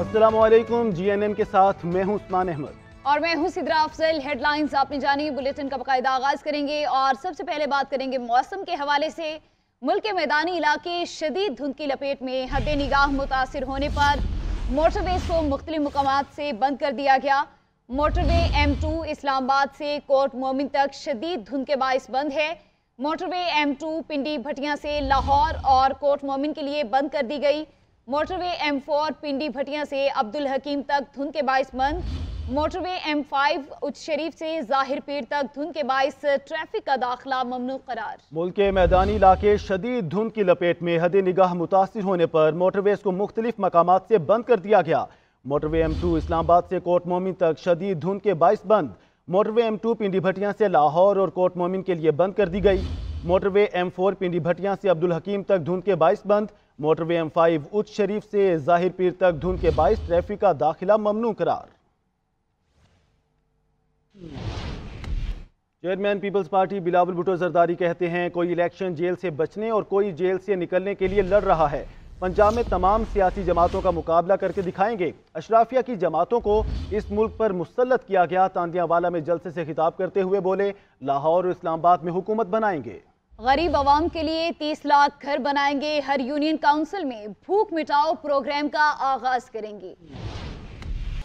अस्सलाम वालेकुम। GNN के साथ मैं हूं उस्मान अहमद और मैं हूं सिद्रा अफजल। हेडलाइंस आपने जानी, बुलेटिन का बाकायदा आगाज करेंगे और सबसे पहले बात करेंगे मौसम के हवाले से। मुल्क के मैदानी इलाके शदीद धुंध की लपेट में, हद निगाह मुतासिर होने पर मोटरवेज को मुख्तलिफ मुकामात से बंद कर दिया गया। मोटरवे M2 इस्लामाबाद से कोट मोमिन तक शदीद धुंध के बाइस बंद है। मोटरवे M2 पिंडी भटियां से लाहौर और कोट मोमिन के लिए बंद कर दी गई। मोटरवे M4 पिंडी भटियां से अब्दुल हकीम तक धुंध के बाइस बंद। मोटरवे M5 उच्च शरीफ से जाहिर पीर तक धुंध के बाइस ट्रैफिक का दाखिला ममनू करार। मुल्क के मैदानी इलाके शदीद धुंध की लपेट में, हद निगाह मुतासिर होने पर मोटरवेज को मुख्तलिफ मकामात से बंद कर दिया गया। मोटरवे M2 इस्लामाबाद से कोट मोमिन तक शदीद धुंध के बाइस बंद। मोटरवे M2 पिंडी भटियां से लाहौर और कोट मोमिन के लिए बंद कर दी गई। मोटरवे M4 पिंडी भटियां से अब्दुल हकीम तक धुंध के बाइस बंद। मोटरवे M5 उच्च शरीफ से जाहिर पीर तक धुंध के बाइस ट्रैफिक का दाखिला ममनू करार। Chairman People's Party Bilawal Bhutto Zardari कहते हैं, कोई इलेक्शन जेल से बचने और कोई जेल से निकलने के लिए लड़ रहा है। पंजाब में तमाम सियासी जमातों का मुकाबला करके दिखाएंगे। अशराफिया की जमातों को इस मुल्क पर मुसल्लत किया गया। तांदियावाला में जलसे से खिताब करते हुए बोले, लाहौर और इस्लामाबाद में हुकूमत बनाएंगे। गरीब आवाम के लिए 30 लाख घर बनाएंगे। हर यूनियन काउंसिल में भूख मिटाओ प्रोग्राम का आगाज करेंगे।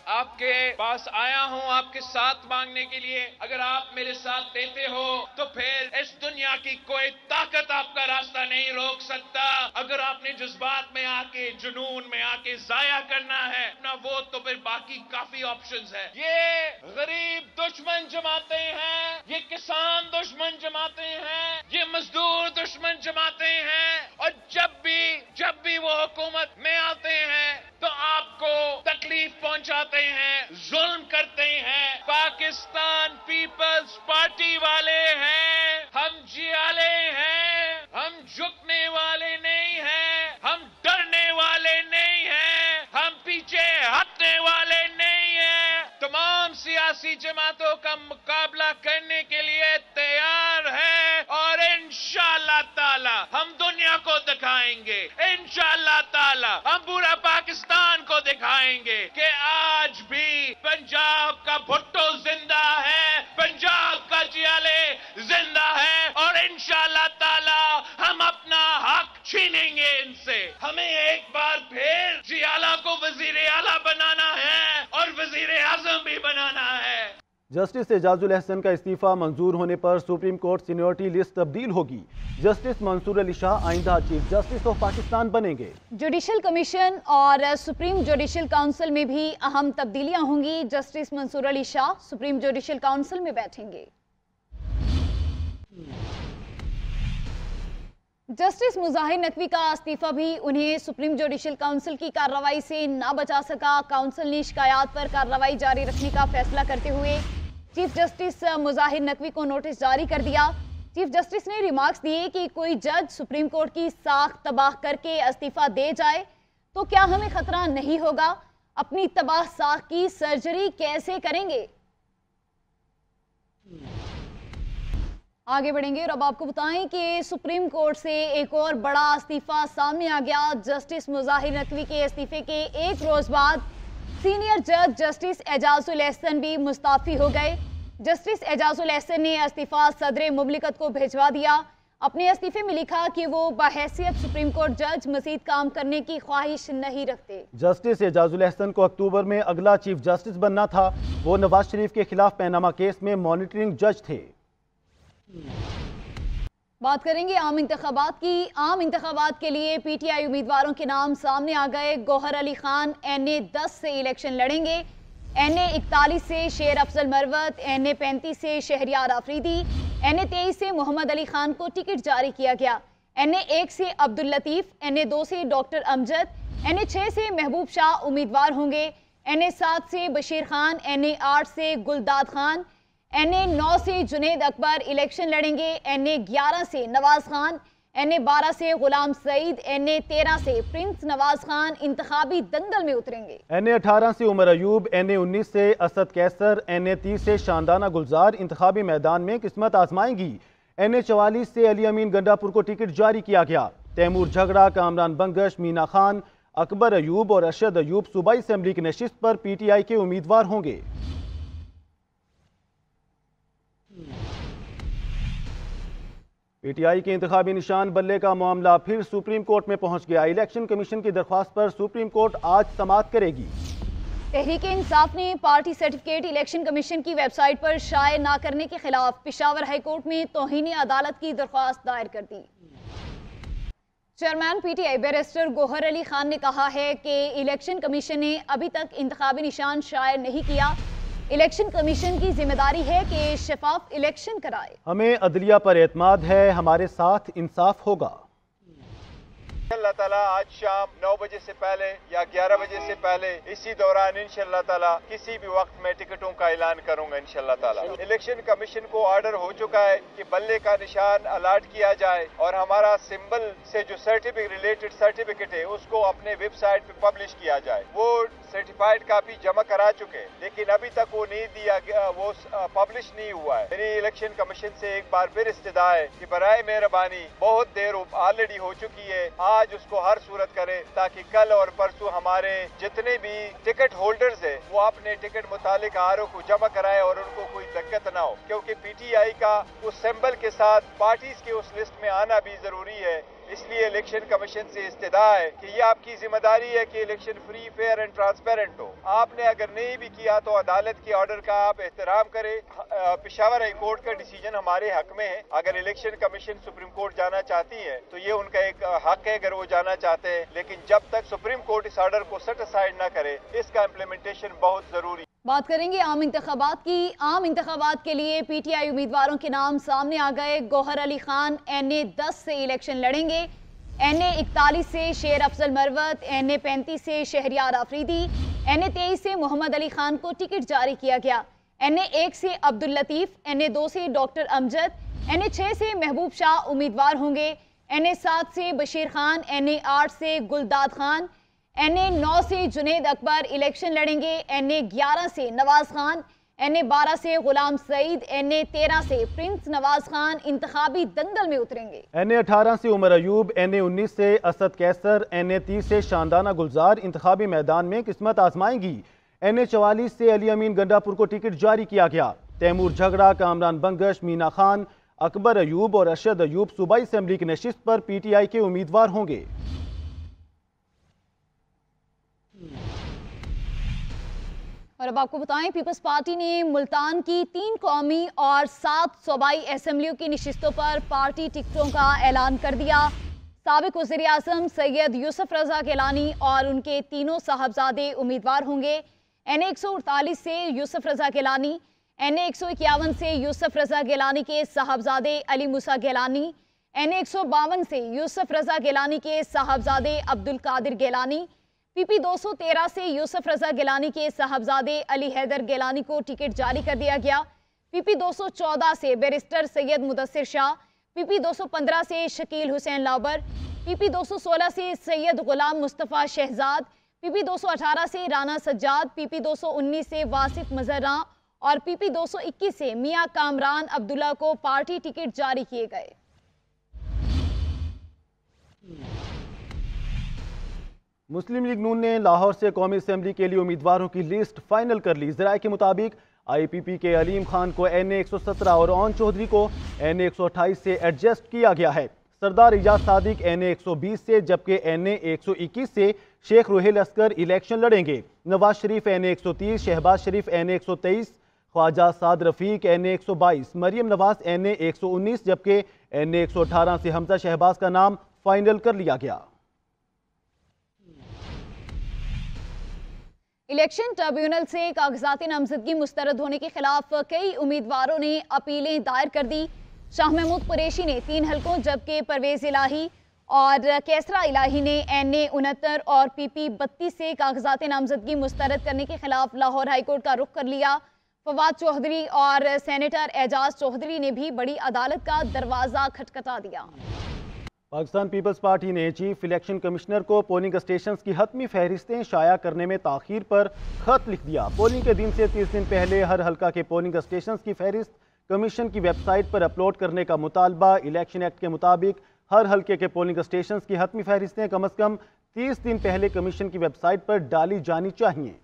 आपके पास आया हूँ आपके साथ मांगने के लिए। अगर आप मेरे साथ देते हो तो फिर इस दुनिया की कोई ताकत आपका रास्ता नहीं रोक सकता। अगर आपने जज्बात में आके, जुनून में आके जाया करना है अपना वोट, तो फिर बाकी काफी ऑप्शंस है। ये गरीब दुश्मन जमाते हैं, ये किसान दुश्मन जमाते हैं, ये मजदूर दुश्मन जमाते हैं, और जब भी वो हुकूमत में आते हैं तो आपको तकलीफ पहुंचाते हैं, जुल्म करते हैं। पाकिस्तान पीपल्स पार्टी वाले हैं, हम जियाले हैं, हम झुकने वाले नहीं हैं, हम डरने वाले नहीं हैं, हम पीछे हटने वाले नहीं हैं। तमाम सियासी जमातों का मुकाबला करने के लिए तैयार है और इंशाअल्लाह ताला हम दुनिया को दिखाएंगे, इंशाअल्लाह ताला हम पूरा पाकिस्तान को दिखाएंगे कि आज भी पंजाब का भुट्टो जिंदा है, पंजाब का जियाले जिंदा है, और इंशाअल्लाह ताला हम अपना हक छीनेंगे इनसे। हमें एक बार फिर जियाला को वजीर आला बनाना है और वजीर आजम भी बनाना है। जस्टिस एजाजुल अहसन का इस्तीफा मंजूर होने पर सुप्रीम कोर्ट सीनियरिटी लिस्ट तब्दील होगी। जस्टिस मंसूर अली शाह आइंदा चीफ जस्टिस ऑफ पाकिस्तान बनेंगे। जुडिशल कमीशन और सुप्रीम जुडिशल काउंसिल में भी अहम तब्दीलियां होंगी। Justice Mansoor Ali Shah Supreme Judicial Council में बैठेंगे। जस्टिस मुजाहिर नकवी का इस्तीफा भी उन्हें सुप्रीम जुडिशल काउंसिल की कार्रवाई से ना बचा सका। काउंसिल ने शिकायत पर कार्रवाई जारी रखने का फैसला करते हुए चीफ जस्टिस मुजाहिर नकवी को नोटिस जारी कर दिया। चीफ जस्टिस ने रिमार्क्स दिए कि कोई जज सुप्रीम कोर्ट की साख तबाह करके इस्तीफा दे जाए तो क्या हमें खतरा नहीं होगा? अपनी तबाह साख की सर्जरी कैसे करेंगे? आगे बढ़ेंगे और अब आपको बताएं कि सुप्रीम कोर्ट से एक और बड़ा इस्तीफा सामने आ गया। जस्टिस मुजाहिर नकवी के इस्तीफे के एक रोज बाद सीनियर जज जस्टिस एजाजुल अहसन भी मुस्ताफी हो गए। जस्टिस एजाजुल अहसन ने इस्तीफा सदर मुमलिकत को भिजवा दिया। अपने इस्तीफे में लिखा कि वो बहैसियत सुप्रीम कोर्ट जज मजीद काम करने की ख्वाहिश नहीं रखते। जस्टिस एजाजुल अहसन को अक्टूबर में अगला चीफ जस्टिस बनना था। वो नवाज शरीफ के खिलाफ पैनामा केस में मॉनिटरिंग जज थे। बात करेंगे आम इंतखाबात की। आम इंतखाबात के लिए PTI उम्मीदवारों के नाम सामने आ गए। गौहर अली खान NA 10 से इलेक्शन लड़ेंगे। NA 41 से शेर अफजल मरवत, NA 35 से शहरियार आफरीदी, NA 23 से मोहम्मद अली खान को टिकट जारी किया गया। NA 1 से अब्दुल लतीफ, NA 2 से डॉक्टर अमजद, NA 6 से महबूब शाह उम्मीदवार होंगे। NA 7 से बशीर खान, NA 8 से गुलदाद खान, NA 9 से जुनेद अकबर इलेक्शन लड़ेंगे। NA 11 से नवाज खान, NA 12 से गुलाम सईद, NA 13 से प्रिंस नवाज खान इंतखाबी दंगल में उतरेंगे। NA 18 से उमर अयूब, NA 19 से असद कैसर, NA 30 से शानदाना गुलजार इंतखाबी मैदान में किस्मत आजमाएंगी। NA 44 से अली अमीन गंडापुर को टिकट जारी किया गया। तैमूर झगड़ा, कामरान बंगश, मीना खान, اکبر ایوب اور ارشد ایوب صوبائی اسمبلی کی نشست پر پی ٹی آئی کے امیدوار ہوں گے۔ پی ٹی آئی کے انتخابی نشان بلے کا معاملہ پھر سپریم کورٹ میں پہنچ گیا۔ الیکشن کمیشن کی درخواست پر سپریم کورٹ آج سماعت کرے گی۔ تحریک انصاف نے پارٹی سرٹیفکیٹ الیکشن کمیشن کی ویب سائٹ پر شائع نہ کرنے کے خلاف پشاور ہائی کورٹ میں توہین عدالت کی درخواست دائر کر دی۔ Chairman P T I barrister Gohar Ali Khan نے کہا ہے کہ الیکشن کمیشن نے ابھی تک انتخابی نشان شائع نہیں کیا۔ الیکشن کمیشن کی ذمہ داری ہے کہ شفاف الیکشن کرائے۔ ہمیں عدلیہ پر اعتماد ہے، ہمارے ساتھ انصاف ہوگا۔ اللہ تعالیٰ آج شام 9 بجے سے پہلے یا 11 بجے سے پہلے اسی دوران انشاءاللہ تعالیٰ کسی بھی وقت میں ٹکٹوں کا اعلان کروں گا انشاءاللہ تعالیٰ۔ الیکشن کمیشن کو آرڈر ہو چکا ہے کہ بلے کا نشان الاٹ کیا جائے اور ہمارا سمبل سے جو ریلیٹڈ سرٹیفکیٹ ہے اس کو اپنے ویب سائٹ پہ پبلش کیا جائے۔ وہ سرٹیفائیڈ کاپی جمع کرا چکے لیکن ابھی تک وہ نہیں دیا گیا، وہ پبلش نہیں ہوا ہے۔ میری الیکشن کمیشن سے ایک بار پھر استدعا ہے کہ برائے مہربانی، بہت دیر آلریڈی ہو چکی ہے، آج اس کو ہر صورت کرے تاکہ کل اور پرسوں ہمارے جتنے بھی ٹکٹ ہولڈرز ہیں وہ اپنے ٹکٹ متعلق آرو کو جمع کرائے اور ان کو کوئی دقت نہ ہو، کیونکہ پی ٹی آئی کا اس سمبل کے ساتھ پارٹیز کے اس لسٹ میں آنا بھی ضروری ہے۔ اس لیے الیکشن کمیشن سے استدعا ہے کہ یہ آپ کی ذمہ داری ہے کہ election free, fair and transparent ہو۔ آپ نے اگر نہیں بھی کیا تو عدالت کے آرڈر کا آپ احترام کریں۔ پشاور ہائی کورٹ کا ڈیسیجن ہمارے حق میں ہے۔ اگر الیکشن کمیشن سپریم کورٹ جانا چاہتی ہے تو یہ ان کا ایک حق ہے اگر وہ جانا چاہتے ہیں، لیکن جب تک سپریم کورٹ اس آرڈر کو سیٹ اسائیڈ نہ کرے اس کا امپلیمنٹیشن بہت ضروری ہے۔ بات کریں گے عام انتخابات کی۔ عام انتخابات کے لیے پی ٹی آئی امیدواروں کے نام سامنے آ گئے۔ گوہر علی خان NA-10 سے الیکشن لڑیں گے۔ NA-41 سے شیر افضل مروت، NA-35 سے شہریار آفریدی، NA-23 سے محمد علی خان کو ٹکٹ جاری کیا گیا۔ NA-1 سے عبداللطیف، NA-2 سے ڈاکٹر امجد، NA-6 سے محبوب شاہ امیدوار ہوں گے۔ NA-7 سے بشیر خان، NA-8 سے گلداد خان، NA-9 سے جنید اکبر الیکشن لڑیں گے۔ NA-11 سے نواز خان، NA-12 سے غلام سعید، NA-13 سے پرنس نواز خان انتخابی دنگل میں اتریں گے۔ NA-18 سے عمر ایوب، NA-19 سے اسد کیسر، NA-30 سے شاندانہ گلزار انتخابی میدان میں قسمت آزمائیں گی۔ NA-44 سے علی امین گنڈا پور کو ٹکٹ جاری کیا گیا۔ تیمور جھگڑا، کامران بنگش، مینا خان، اکبر ایوب اور ارشد ایوب صوبائی اسمبلی کی نشست پر پی ٹی آئی کے امیدوار ہوں گے۔ اور اب آپ کو بتائیں، پیپلز پارٹی نے ملتان کی 3 قومی اور 7 صوبائی اسمبلیوں کی نشستوں پر پارٹی ٹکٹوں کا اعلان کر دیا۔ سابق وزیر اعظم سید یوسف رضا گیلانی اور ان کے تینوں صاحبزادے امیدوار ہوں گے۔ NA-148 سے یوسف رضا گیلانی، NA-151 سے یوسف رضا گیلانی کے صاحبزادے علی موسیٰ گیلانی، NA-152 سے یوسف رضا گیلانی کے صاحبزادے عبدالقادر گیلانی، PP 213 سے یوسف رضا گیلانی کے صاحبزادے علی حیدر گیلانی کو ٹکٹ جاری کر دیا گیا۔ PP 214 سے بیرسٹر سید مدثر شاہ، PP 215 سے شکیل حسین لاؤبر، PP 216 سے سید غلام مصطفیٰ شہزاد، PP 218 سے رانا سجاد، PP 219 سے واصف مظہراں اور PP 221 سے میاں کامران عبداللہ کو پارٹی ٹکٹ جاری کیے گئے۔ مسلم لیگ نون نے لاہور سے قومی اسمبلی کے لیے امیدواروں کی لسٹ فائنل کر لی۔ ذرائع کے مطابق IPP کے علیم خان کو NA-117 اور اون چودھری کو NA-128 سے ایڈجسٹ کیا گیا ہے۔ سردار اعجاز صادق NA-120 سے جبکہ NA-121 سے شیخ روحیل اسکر الیکشن لڑیں گے۔ نواز شریف NA-130، شہباز شریف NA-123، خواجہ سعد رفیق NA-122، مریم نواز NA-119 جبکہ NA-118 سے حمزہ شہباز کا نام فائنل کر لیا گیا۔ الیکشن ٹریبیونل سے کاغذات نامزدگی مسترد ہونے کے خلاف کئی امیدواروں نے اپیلیں دائر کر دی۔ شاہ محمود قریشی نے 3 حلقوں جبکہ پرویز الہی اور کیسرا الہی نے NA-69 اور PP 32 سے کاغذات نامزدگی مسترد کرنے کے خلاف لاہور ہائی کورٹ کا رخ کر لیا۔ فواد چوہدری اور سینیٹر اعجاز چوہدری نے بھی بڑی عدالت کا دروازہ کھٹکھٹا دیا۔ پاکستان پیپلز پارٹی نے چیف الیکشن کمشنر کو پولنگ اسٹیشنز کی حتمی فہرستیں شائع کرنے میں تاخیر پر خط لکھ دیا۔ پولنگ کے دن سے 30 دن پہلے ہر حلقہ کے پولنگ اسٹیشنز کی فہرست کمیشن کی ویب سائٹ پر اپلوڈ کرنے کا مطالبہ۔ الیکشن ایکٹ کے مطابق ہر حلقے کے پولنگ اسٹیشنز کی حتمی فہرستیں کم از کم 30 दिन पहले कमीशन की वेबसाइट पर डाली जानी चाहिए।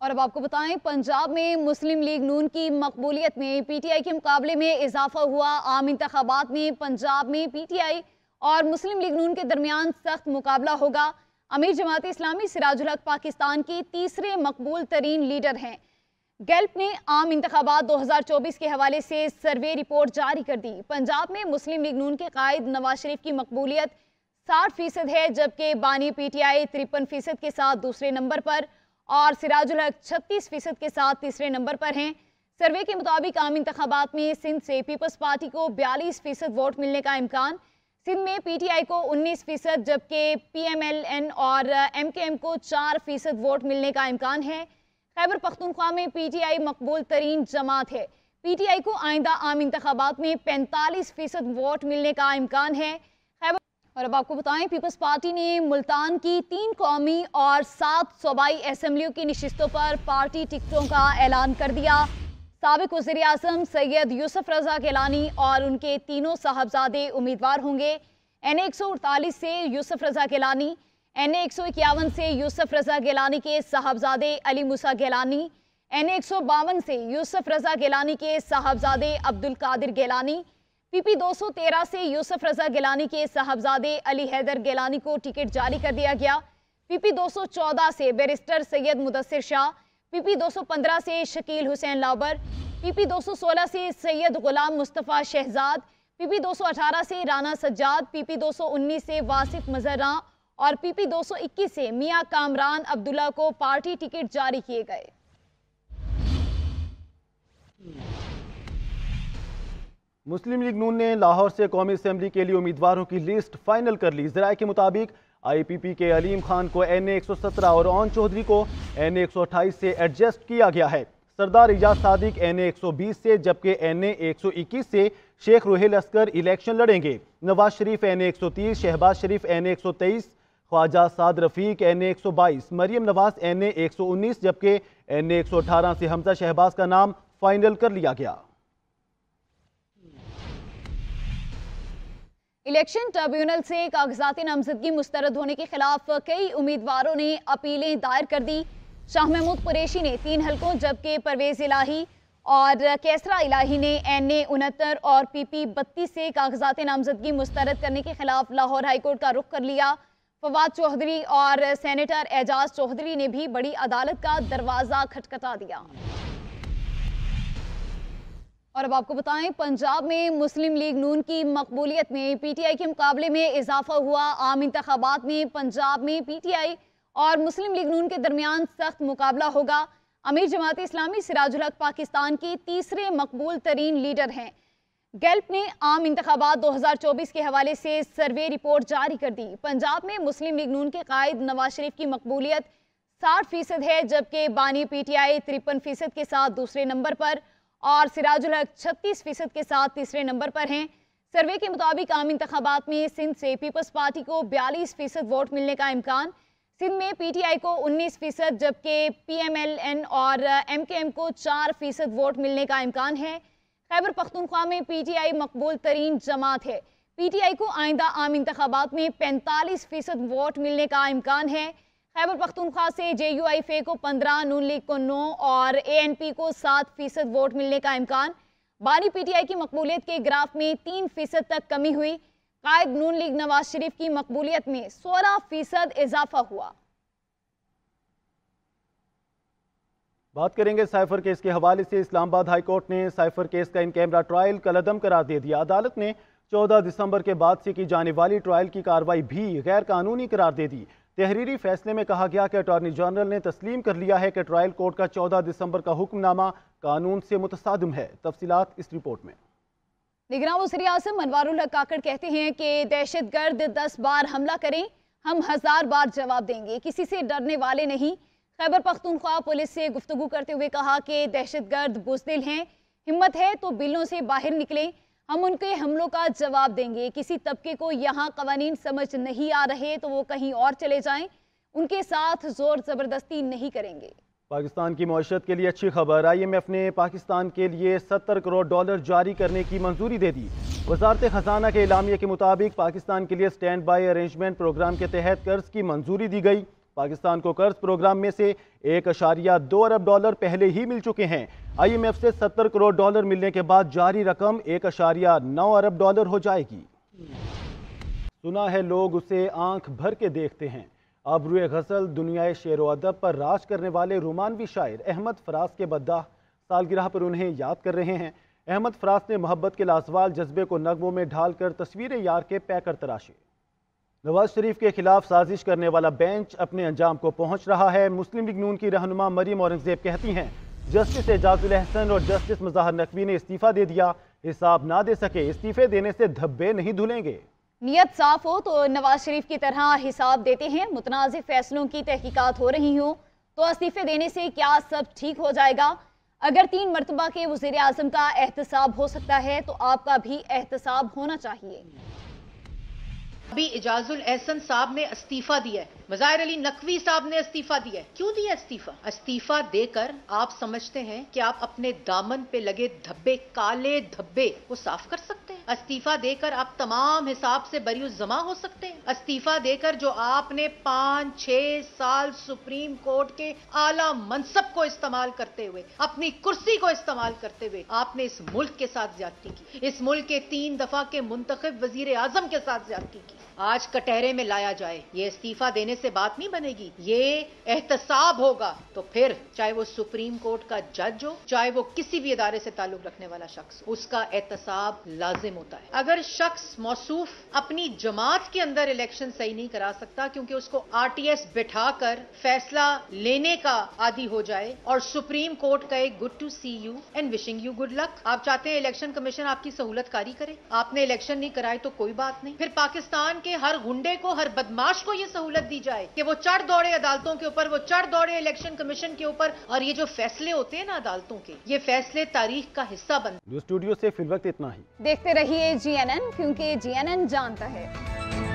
और अब आपको बताएं, पंजाब में मुस्लिम लीग नून की मकबूलियत में पीटीआई के मुकाबले में इजाफा हुआ। आम इंतखाबात में पंजाब में पीटीआई और मुस्लिम लीग नून के दरमियान सख्त मुकाबला होगा। अमीर जमात इस्लामी सिराजुल हक पाकिस्तान के तीसरे मकबूल तरीन लीडर हैं। गैल्प ने आम इंतखाबात 2024 के हवाले से सर्वे रिपोर्ट जारी कर दी। पंजाब में मुस्लिम लीग नून के कायद नवाज शरीफ की मकबूलियत 60% है, जबकि बानी पीटीआई 53% के साथ दूसरे नंबर पर और सिराजुल हक 36% के साथ तीसरे नंबर पर हैं। सर्वे के मुताबिक आम इंतखाबात में सिंध से पीपल्स पार्टी को 42% वोट मिलने का इम्कान, सिंध में पीटीआई को 19%, जबकि पीएमएलएन और एमकेएम को 4% वोट मिलने का इम्कान है। खैबर पख्तूनख्वा में पीटीआई मकबूल तरीन जमात है। पीटीआई को आइंदा आम इंतखाबात में 45% वोट मिलने का इम्कान है। और अब आपको बताएं, पीपल्स पार्टी ने मुल्तान की 3 कौमी और 7 सूबाई असेंबलियों की नशिस्तों पर पार्टी टिकटों का ऐलान कर दिया। साबिक वज़ीर आज़म सैयद यूसुफ रज़ा गिलानी और उनके तीनों साहबजादे उम्मीदवार होंगे। NA 148 से यूसुफ रज़ा गिलानी, NA 151 से यूसुफ रज़ा गिलानी के साहबजादे अली मूसा गिलानी, NA 152 से यूसुफ रज़ा गिलानी के साहबजादे अब्दुल कादिर गिलानी, PP 213 से यूसुफ रज़ा गिलानी के साहबजादे अली हैदर गिलानी को टिकट जारी कर दिया गया। PP 214 से बैरिस्टर सैयद मुदस्सिर शाह, PP 215 से शकील हुसैन लाबर, PP 216 से सैयद गुलाम मुस्तफ़ा शहजाद, PP 218 से राना सज्जाद, PP 219 से वासिफ मजर्रा और PP 221 से मियां कामरान अब्दुल्ला को पार्टी टिकट जारी किए गए। मुस्लिम लीग नून ने लाहौर से कौमी असेंबली के लिए उम्मीदवारों की लिस्ट फाइनल कर ली। ज़राए के मुताबिक IPP के अलीम खान को NA 117 और ओन चौधरी को NA 128 से एडजस्ट किया गया है। सरदार इजाज सादिक NA 120 से, जबकि NA 121 से शेख रुहेल अस्कर इलेक्शन लड़ेंगे। नवाज शरीफ NA 130, शहबाज शरीफ NA 123, Khawaja Saad Rafique NA 122, Maryam Nawaz NA 119, जबकि NA 118 से हमजा शहबाज का नाम फाइनल कर लिया गया। इलेक्शन ट्रिब्यूनल से कागजाती नामजदगी मुस्तरद होने के खिलाफ कई उम्मीदवारों ने अपीलें दायर कर दी। शाह महमूद कुरैशी ने 3 हलकों, जबकि परवेज इलाही और कैसरा इलाही ने NA 69 और PP 32 से कागजाती नामजदगी मुस्तरद करने के खिलाफ लाहौर हाईकोर्ट का रुख कर लिया। फवाद चौधरी और सेनेटर एजाज चौधरी ने भी बड़ी अदालत का दरवाजा खटखटा दिया। और अब आपको बताएं, पंजाब में मुस्लिम लीग नून की मकबूलियत में पीटीआई के मुकाबले में इजाफा हुआ। आम इंतखाबात में पंजाब में पीटीआई और मुस्लिम लीग नून के दरमियान सख्त मुकाबला होगा। अमीर जमात इस्लामी सिराजुल हक पाकिस्तान के तीसरे मकबूल तरीन लीडर हैं। गैल्प ने आम इंतखाबात 2024 के हवाले से सर्वे रिपोर्ट जारी कर दी। पंजाब में मुस्लिम लीग नून के कायद नवाज शरीफ की मकबूलियत 60% है, जबकि बानी पीटीआई 53% के साथ दूसरे नंबर पर और सिराजुल हक 36% के साथ तीसरे नंबर पर हैं। सर्वे के मुताबिक आम इंतखाबात में सिंध से पीपल्स पार्टी को 42% वोट मिलने का इम्कान, सिंध में पीटीआई को 19%, जबकि पीएमएलएन और एमकेएम को 4% वोट मिलने का इम्कान है। खैबर पख्तूनख्वा में पीटीआई मकबूल तरीन जमात है। पीटीआई को आइंदा आम इंतखाबात में 45% वोट मिलने का इम्कान है। खैबर पख्तूनख्वा से JUIFA को 15, नून लीग को 9 और ANP को 7% वोट मिलने का इम्कान। बानी पीटीआई की मकबूलियत के ग्राफ में 3% तक कमी हुई। कायद नून लीग नवाज शरीफ की मकबूलियत में 16% इजाफा हुआ। बात करेंगे साइफर केस के हवाले से। इस्लामाबाद हाई कोर्ट ने साइफर केस का इन कैमरा ट्रायल कलअदम करार दे दिया। अदालत ने 14 दिसंबर के बाद से की जाने वाली ट्रायल की कार्रवाई भी गैर कानूनी करार दे दी। तहरीरी फैसले में कहा गया कि अटॉर्नी जनरल ने तस्लीम कर लिया है कि ट्रायल कोर्ट का 14 दिसंबर का हुक्मनामा कानून से मुतसादिम है। तफसीलात इस रिपोर्ट में। निगरान वज़ीर आज़म अनवारुल हक काकड़ कहते हैं कि दहशतगर्द 10 बार हमला करें, हम 1000 बार जवाब देंगे, किसी से डरने वाले नहीं। खैबर पख्तूनख्वा पुलिस से गुफ्तगू करते हुए कहा कि दहशतगर्द बुज़दिल हैं, हिम्मत है तो बिलों से बाहर निकलें, हम उनके हमलों का जवाब देंगे। किसी तबके को यहाँ कवानीन समझ नहीं आ रहे तो वो कहीं और चले जाएं, उनके साथ जोर ज़बरदस्ती नहीं करेंगे। پاکستان کی معیشت کے لیے اچھی خبر، IMF نے پاکستان کے لیے $70 کروڑ جاری کرنے کی منظوری دے دی۔ وزارت خزانہ کے اعلامیے کے مطابق پاکستان کے لیے سٹینڈ بائی ارینجمنٹ پروگرام کے تحت قرض کی منظوری دی گئی۔ پاکستان کو قرض پروگرام میں سے $1.2 ارب پہلے ہی مل چکے ہیں۔ IMF سے $70 کروڑ ملنے کے بعد جاری رقم $1.9 ارب ہو جائے گی۔ سنا ہے لوگ اسے آنکھ بھر کے دیکھتے ہیں۔ آبروئے غزل دنیائے شعر و ادب پر راج کرنے والے رومانوی شاعر احمد فراز کے بداح سالگرہ پر انہیں یاد کر رہے ہیں۔ احمد فراز نے محبت کے لازوال جذبے کو نغموں میں ڈھال کر تصویر یار کے پیکر تراشے۔ نواز شریف کے خلاف سازش کرنے والا بینچ اپنے انجام کو پہنچ رہا ہے۔ مسلم لیگ نون کی رہنما مریم اورنگزیب کہتی ہیں جسٹس اعجاز الاحسن اور جسٹس مظاہر نقوی نے استعفیٰ دے دیا، حساب نہ دے سکے، استعفے دینے سے دھبے نہیں دھلیں گے۔ نیت صاف ہو تو نواز شریف کی طرح حساب دیتے ہیں، متنازع فیصلوں کی تحقیقات ہو رہی ہوں تو استعفے دینے سے کیا سب ٹھیک ہو جائے گا؟ اگر 3 مرتبہ کے وزیر اعظم کا احتساب ہو سکتا ہے تو آپ کا بھی احتساب ہونا چاہیے۔ ابھی اعجاز الاحسن صاحب نے استعفیٰ دیا ہے، مظاہر علی نقوی صاحب نے استعفیٰ دیا ہے۔ کیوں دیا استعفیٰ؟ استعفیٰ دے کر آپ سمجھتے ہیں کہ آپ اپنے دامن پہ لگے دھبے، کالے دھبے کو صاف کر سکتے ہیں؟ استعفیٰ دے کر آپ تمام حساب سے بری الزما ہو سکتے ہیں؟ استعفیٰ دے کر جو آپ نے 5-6 سال سپریم کورٹ کے اعلیٰ منصب کو استعمال کرتے ہوئے، اپنی کرسی کو استعمال کرتے ہوئے آپ نے اس ملک کے ساتھ زیادتی کی، اس ملک کے 3 دفعہ کے منتخب وزیر اعظم کے ساتھ زیادتی کی، آج کٹہرے میں لایا جائے۔ یہ استعفیٰ دینے سے بات نہیں بنے گی، یہ احتساب ہوگا۔ تو پھر چاہے وہ سپریم کورٹ کا جج ہو، چاہے وہ کسی بھی ادارے سے تعلق رکھنے والا شخص، اس کا احتساب لازم ہوتا ہے۔ اگر شخص موصوف اپنی جماعت کے اندر الیکشن صحیح نہیں کرا سکتا کیونکہ اس کو RTS بٹھا کر فیصلہ لینے کا عادی ہو جائے اور سپریم کورٹ کہے good to see you and wishing you good luck, آپ چاہتے ہیں الیکشن کمیشن آپ کی سہولت کاری کرے، آپ نے الیکشن نہیں کرائی تو کوئی بات نہیں، پھر پاکستان کے ہر گنڈے کو، ہر بدماش کو یہ سہولت دی جائے کہ وہ چڑھ دوڑے عدالتوں کے اوپر، وہ چڑھ دوڑے الیکشن کمیشن کے اوپر، اور یہ جو فیصلے ہوتے ہیں نا عدالتوں کے، یہ فیصلے تاریخ کا حصہ بنتے ہیں۔ اسٹوڈیو سے فی الوقت اتنا ہی۔ دیکھتے رہیے GNN، کیونکہ GNN جانتا ہے۔